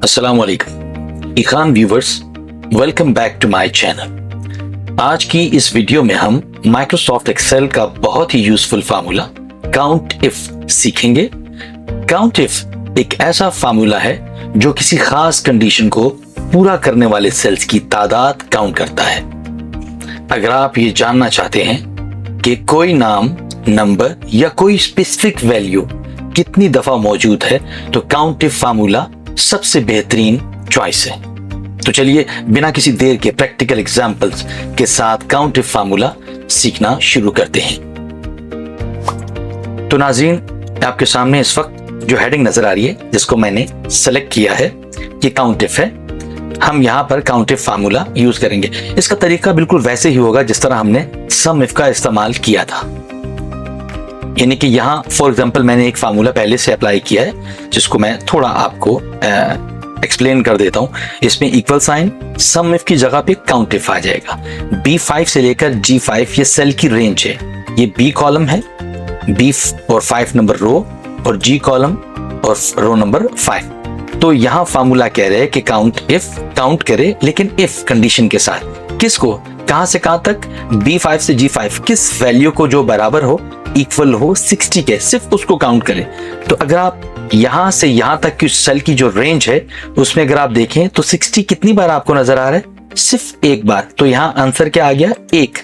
अस्सलाम वालेकुम इखान viewers, welcome back to my channel. आज की इस वीडियो में हम माइक्रोसॉफ्ट एक्सेल का बहुत ही यूजफुल फार्मूला काउंट इफ सीखेंगे। काउंट इफ एक ऐसा फार्मूला है जो किसी खास कंडीशन को पूरा करने वाले सेल्स की तादाद काउंट करता है। अगर आप ये जानना चाहते हैं कि कोई नाम, नंबर या कोई स्पेसिफिक वैल्यू कितनी दफा मौजूद है, तो काउंट इफ फार्मूला सबसे बेहतरीन चॉइस है। तो चलिए बिना किसी देर के प्रैक्टिकल एग्जांपल्स के साथ काउंट इफ फार्मूला सीखना शुरू करते हैं। तो नाज़रीन, आपके सामने इस वक्त जो हेडिंग नजर आ रही है, जिसको मैंने सेलेक्ट किया है, ये काउंट इफ है। हम यहां पर काउंट इफ फार्मूला यूज करेंगे। इसका तरीका बिल्कुल वैसे ही होगा जिस तरह हमने सम इफ का इस्तेमाल किया था। यानी कि यहाँ फॉर एग्जाम्पल मैंने एक फार्मूला पहले से अप्लाई किया है, जिसको मैं थोड़ा आपको एक्सप्लेन कर देता हूँ। इसमें इक्वल साइन सम इफ की जगह पे काउंट इफ आ जाएगा। B5 से लेकर G5 ये सेल की रेंज है। ये B कॉलम है, B और 5 नंबर रो, और G कॉलम और रो नंबर 5। तो यहाँ फार्मूला कह रहे हैं कि काउंट इफ काउंट करे, लेकिन इफ कंडीशन के साथ। किसको, कहां से कहां तक? B5 से G5 किस वैल्यू को जो बराबर हो, इक्वल हो 60 के, सिर्फ उसको काउंट करें। तो अगर आप यहां से यहां तक की सेल की जो रेंज है, उसमें अगर आप देखें तो 60 कितनी बार आपको नजर आ रहा है? सिर्फ एक बार। तो यहां आंसर क्या आ गया? 1।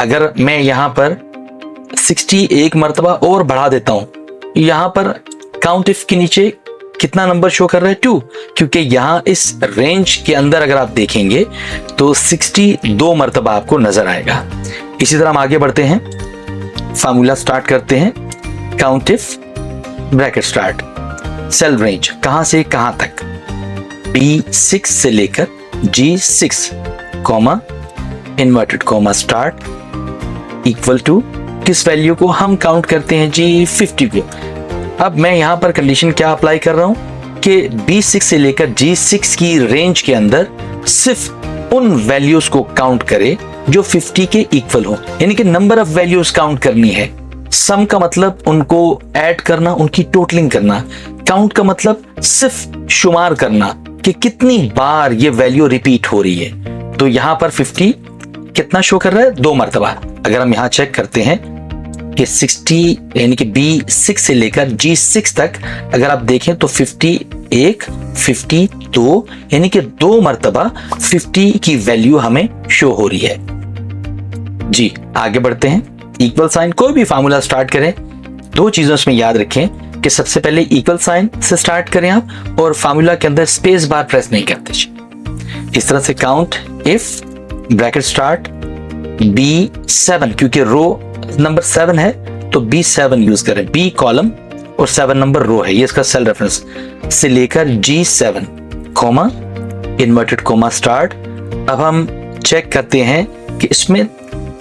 अगर मैं यहां पर 60 एक मर्तबा और बढ़ा देता हूं, यहां पर काउंट इफ के नीचे कितना नंबर शो कर रहा है? 2। क्योंकि यहां इस रेंज के अंदर अगर आप देखेंगे तो 60 2 मर्तबा आपको नजर आएगा। इसी तरह हम आगे बढ़ते हैं, फार्मूला स्टार्ट करते हैं। Count if bracket start, cell range कहां से कहां तक? B6 से लेकर G6 comma inverted comma start equal to किस वैल्यू को हम काउंट करते हैं? G50 को। अब मैं यहां पर कंडीशन क्या अप्लाई कर रहा हूं कि B6 से लेकर G6 की रेंज के अंदर सिर्फ उन वैल्यूज को काउंट करे जो 50 के इक्वल हो। यानी कि नंबर ऑफ वैल्यूज काउंट करनी है। सम का मतलब उनको ऐड करना, उनकी टोटलिंग करना। काउंट का मतलब सिर्फ शुमार करना कि कितनी बार ये वैल्यू रिपीट हो रही है। तो यहां पर 50 कितना शो कर रहा है? 2 मरतबा। अगर हम यहां चेक करते हैं कि 60 यानी कि B6 से लेकर G6 तक अगर आप देखें तो 51, 52 यानी कि 2 मरतबा 50 की वैल्यू हमें शो हो रही है। जी आगे बढ़ते हैं। इक्वल साइन, कोई भी फार्मूला स्टार्ट करें, 2 चीजों इसमें याद रखें कि सबसे पहले इक्वल साइन से स्टार्ट करें आप, और फार्मूला के अंदर स्पेस बार प्रेस नहीं करते। इस तरह से count if bracket start B7, क्योंकि रो नंबर 7 है तो B7 यूज करें। B कॉलम और 7 नंबर रो है, ये इसका सेल रेफरेंस, से लेकर G7 comma inverted comma start. अब हम चेक करते हैं कि इसमें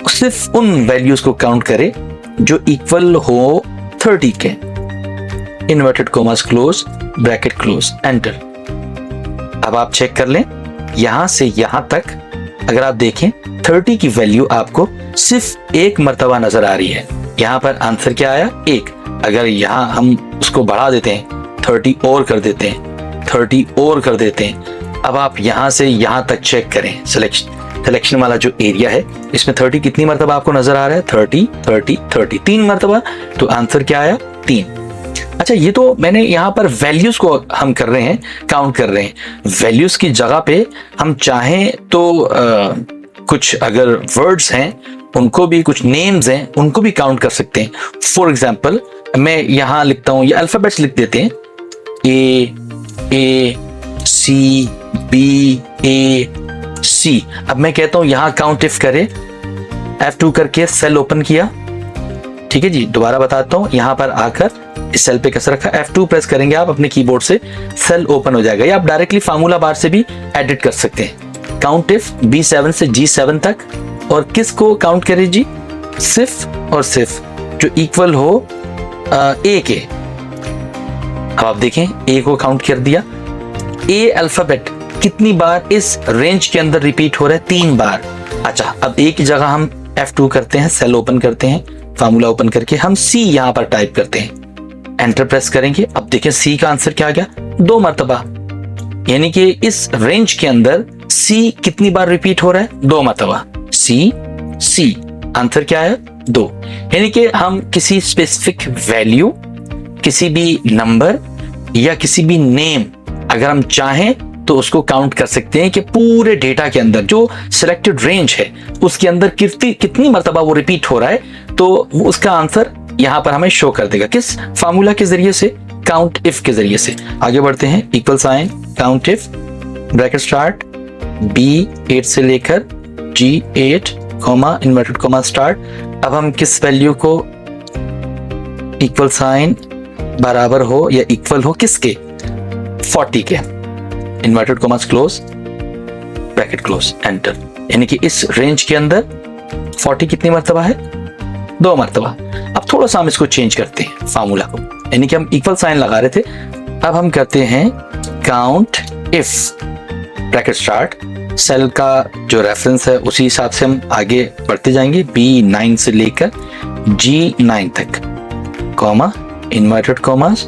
सिर्फ उन वैल्यूज को काउंट करे जो इक्वल हो 30 के। Inverted commas close, bracket close, enter. अब आप चेक कर लें, यहां से यहां तक अगर आप देखें 30 की वैल्यू आपको सिर्फ एक मर्तबा नजर आ रही है। यहां पर आंसर क्या आया? 1। अगर यहां हम उसको बढ़ा देते हैं, 30 और कर देते हैं, 30 और कर देते हैं। अब आप यहां से यहां तक चेक करें, सिलेक्शन वाला जो एरिया है, इसमें 30 कितनी मरतबा आपको नजर आ रहा है? 30, 30, 30, 3 मरतबा। तो आंसर क्या आया? 3। अच्छा, ये तो मैंने यहाँ पर वैल्यूज को हम कर रहे हैं, काउंट कर रहे हैं। वैल्यूज की जगह पे हम चाहें तो कुछ अगर वर्ड्स हैं उनको भी, कुछ नेम्स हैं उनको भी काउंट कर सकते हैं। फॉर एग्जाम्पल मैं यहाँ लिखता हूँ, ये अल्फाबेट्स लिख देते हैं, A C B A C। अब मैं कहता हूं यहां काउंट इफ करे, F2 करके सेल ओपन किया। ठीक है जी, दोबारा बताता हूं, यहां पर आकर इस सेल पे कैसे रखा, F2 प्रेस करेंगे आप अपने कीबोर्ड से, सेल ओपन हो जाएगा। या आप डायरेक्टली फार्मूला बार से भी एडिट कर सकते हैं। काउंट इफ B7 से G7 तक, और किसको काउंट करे जी? सिर्फ और सिर्फ जो इक्वल हो A के। अब आप देखें, A को काउंट कर दिया। A अल्फाबेट कितनी बार इस रेंज के अंदर रिपीट हो रहा है? 3 बार। अच्छा, अब A की जगह हम F2 करते हैं, सेल ओपन करते हैं, फार्मूला ओपन करके हम C यहां पर टाइप करते हैं, एंटर प्रेस करेंगे। अब देखिए C का आंसर क्या आ गया? 2 मरतबा। यानी कि इस रेंज के अंदर सी कितनी बार रिपीट हो रहा है? 2 मरतबा। सी आंसर क्या है? 2। यानी कि हम किसी स्पेसिफिक वैल्यू, किसी भी नंबर या किसी भी नेम अगर हम चाहें तो उसको काउंट कर सकते हैं कि पूरे डेटा के अंदर जो सिलेक्टेड रेंज है उसके अंदर कितनी मरतबा वो रिपीट हो रहा है, तो उसका आंसर यहां पर हमें शो कर देगा। किस फार्मूला के जरिए से? काउंट इफ के जरिए से। आगे बढ़ते हैं। Equal sign count if bracket start B8 से लेकर G8 comma inverted comma start. अब हम किस वैल्यू को इक्वल साइन बराबर हो या इक्वल हो किसके? 40 के। Inverted comma close bracket close enter. यानी कि इस रेंज के अंदर 40 कितनी मरतबा है? 2 मरतबा। अब थोड़ा सा हम इसको चेंज करते हैं फार्मूला को, यानी कि हम इक्वल साइन लगा रहे थे, अब हम करते हैं count if bracket start. Cell का जो रेफरेंस है उसी हिसाब से हम आगे बढ़ते जाएंगे, B9 से लेकर G9 तक comma inverted commas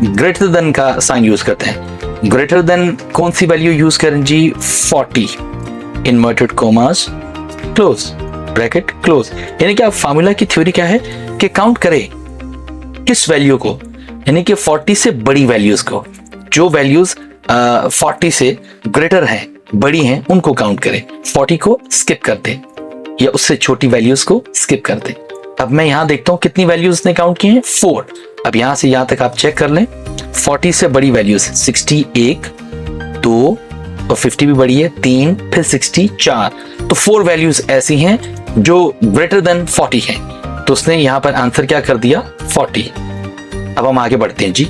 greater than का साइन यूज करते हैं। ग्रेटर देन कौन सी वैल्यू यूज करें जी? 40 inverted commas close bracket close. यानी कि अब फार्मूला की थ्योरी क्या है कि काउंट करें किस वैल्यू को? यानी कि 40 से बड़ी वैल्यूज को। जो वैल्यूज 40 से ग्रेटर हैं, बड़ी हैं, उनको काउंट करें। 40 को स्किप कर दें या उससे छोटी वैल्यूज को स्किप कर दें। अब मैं यहां देखता हूं कितनी वैल्यूज ने काउंट की हैं? 4। अब यहां से यहां तक आप चेक कर लें। 40 से बड़ी वैल्यूज 60 1 2 और 50 भी बड़ी है 3, फिर 60 4। तो 4 वैल्यूज ऐसी हैं जो ग्रेटर देन 40 हैं, तो उसने यहां पर आंसर क्या कर दिया? 40। अब हम आगे बढ़ते हैं जी।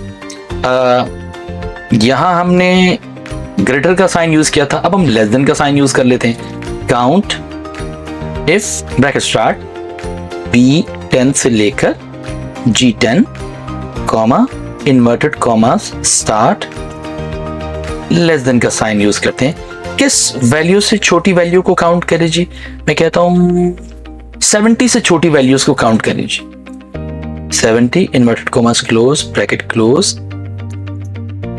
यहां हमने ग्रेटर का साइन यूज किया था, अब हम लेस देन का साइन यूज कर लेते हैं। Count if bracket start B10 से लेकर G10 comma inverted commas start less than का साइन यूज करते हैं। किस वैल्यू से छोटी वैल्यू को काउंट करें जी? मैं कहता हूं 70 से छोटी वैल्यूज को काउंट करें जी। 70 inverted commas close bracket close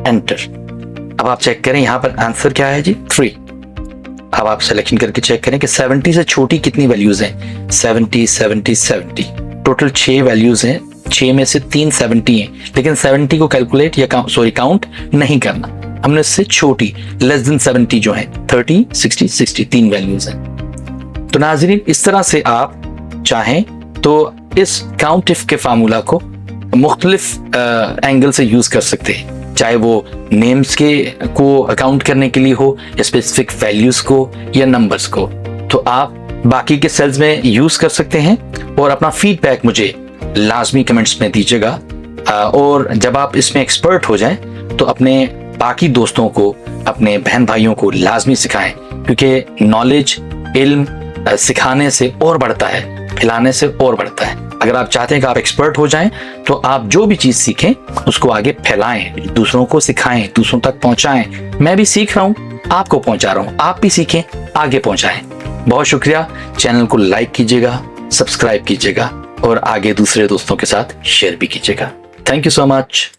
enter. अब आप चेक करें यहां पर आंसर क्या है जी? 3। अब आप सिलेक्शन करके चेक करें कि 70 से छोटी कितनी वैल्यूज हैं? 70 70 70। टोटल 6 वैल्यूज हैं, 6 में से 3 70 हैं, लेकिन 70 को कैलकुलेट या काउंट नहीं करना, हमने इससे छोटी लेस देन 70 जो है 30 60 60 3 वैल्यूज हैं। तो नाज़रीन, इस तरह से आप चाहें तो इस काउंट इफ के फार्मूला को मुख्तलिफ एंगल से यूज कर सकते हैं, चाहे वो नेम्स के को अकाउंट करने के लिए हो या स्पेसिफिक वैल्यूज को या नंबर्स को। तो आप बाकी के सेल्स में यूज कर सकते हैं और अपना फीडबैक मुझे लाजमी कमेंट्स में दीजिएगा। और जब आप इसमें एक्सपर्ट हो जाएं तो अपने बाकी दोस्तों को, अपने बहन भाइयों को लाजमी सिखाएं, क्योंकि नॉलेज, इल्म सिखाने से और बढ़ता है, फैलाने से और बढ़ता है। अगर आप चाहते हैं कि आप एक्सपर्ट हो जाएं तो आप जो भी चीज सीखें उसको आगे फैलाएं, दूसरों को सिखाएं, दूसरों तक पहुंचाएं। मैं भी सीख रहा हूं, आपको पहुंचा रहा हूं, आप भी सीखें, आगे पहुंचाएं। बहुत शुक्रिया। चैनल को लाइक कीजिएगा, सब्सक्राइब कीजिएगा और आगे दूसरे दोस्तों के साथ शेयर भी कीजिएगा। Thank you so much.